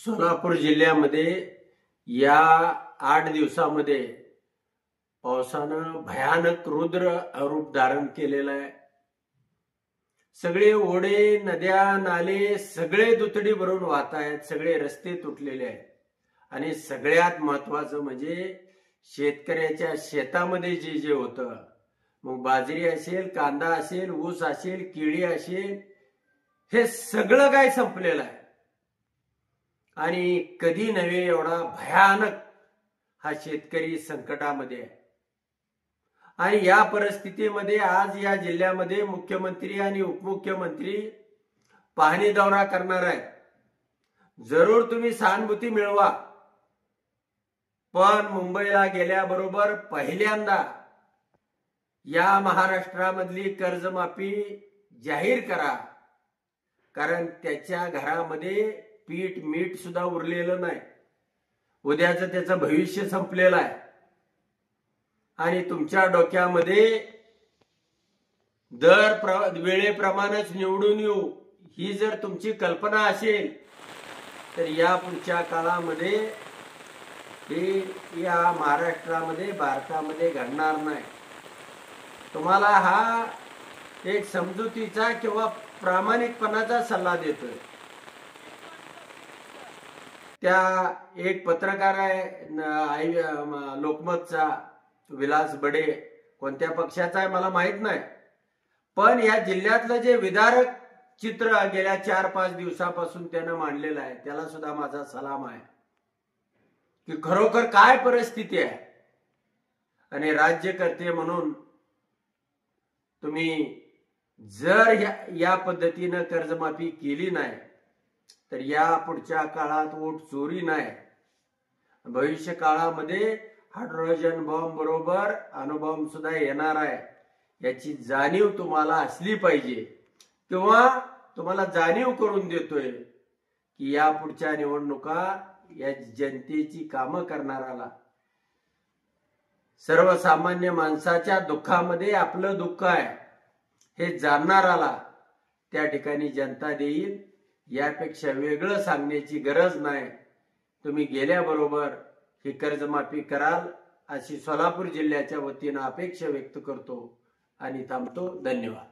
सोलापूर जिल्ह्यामध्ये या 8 दिवसामध्ये पावसानं भयानक रुद्र रूप धारण केलेलं आहे। सगळे ओढे नद्या नाले सगळे दुतडी भरून वाहत आहेत, सगळे रस्ते तुटलेले आहेत आणि सगळ्यात महत्त्वाचं म्हणजे शेतकऱ्याच्या शेतामध्ये जे जे होतं, मग बाजरी असेल, कांदा असेल, ऊस असेल, केळी असेल, हे सगळं काय संपलेलं आहे आणि कधी नव्हे एवढा भयानक हा शेतकरी संकटामध्ये आहे। आणि या परिस्थितीमध्ये आज या जिल्ह्यामध्ये मुख्यमंत्री आणि उपमुख्यमंत्री पाहणी दौरा करणार आहेत। जरूर तुम्ही सहानुभूती मिळवा, पण मुंबईला गेल्याबरोबर पहिल्यांदा या महाराष्ट्रामधली कर्जमाफी जाहीर करा, कारण त्याच्या घरामध्ये पीठ मीठ सुद्धा उरलेलं नाही। उद्याचं त्याचं भविष्य संपलेलं आहे आणि तुमच्या डोक्यामध्ये दर वेळेप्रमाणेच निवडून येऊ ही जर तुमची कल्पना असेल तर या पुढच्या काळामध्ये हे या महाराष्ट्रामध्ये भारतामध्ये घडणार नाही। तुम्हाला हा एक समजुतीचा किंवा प्रामाणिकपणाचा सल्ला देतोय। त्या एक पत्रकार आहे लोकमतचा विलास बडे, कोणत्या पक्षाचा आहे मला माहित नाही, पण या जिल्ह्यातलं जे विदारक चित्र गेल्या 4-5 दिवसापासून त्यानं मांडलेलं आहे त्याला सुद्धा माझा सलाम आहे की खरोखर काय परिस्थिती आहे। आणि राज्यकर्ते म्हणून तुम्ही जर या पद्धतीनं कर्जमाफी केली नाही तर या पुढच्या काळात वोट चोरी नाही, भविष्य काळामध्ये हायड्रोजन बॉम्ब बरोबर अणुबॉम्ब सुद्धा येणार आहे याची जाणीव तुम्हाला असली पाहिजे। किंवा तुम्हाला जाणीव करून देतोय की या पुढच्या निवडणुका या जनतेची कामं करणाराला, सर्वसामान्य माणसाच्या दुःखामध्ये आपलं दुःख आहे हे जाणणाराला त्या ठिकाणी जनता देईल। यापेक्षा वेगळं सांगण्याची गरज नाही। तुम्ही गेल्याबरोबर ही कर्जमाफी कराल अशी सोलापूर जिल्ह्याच्या वतीने अपेक्षा व्यक्त करतो आणि थांबतो। धन्यवाद।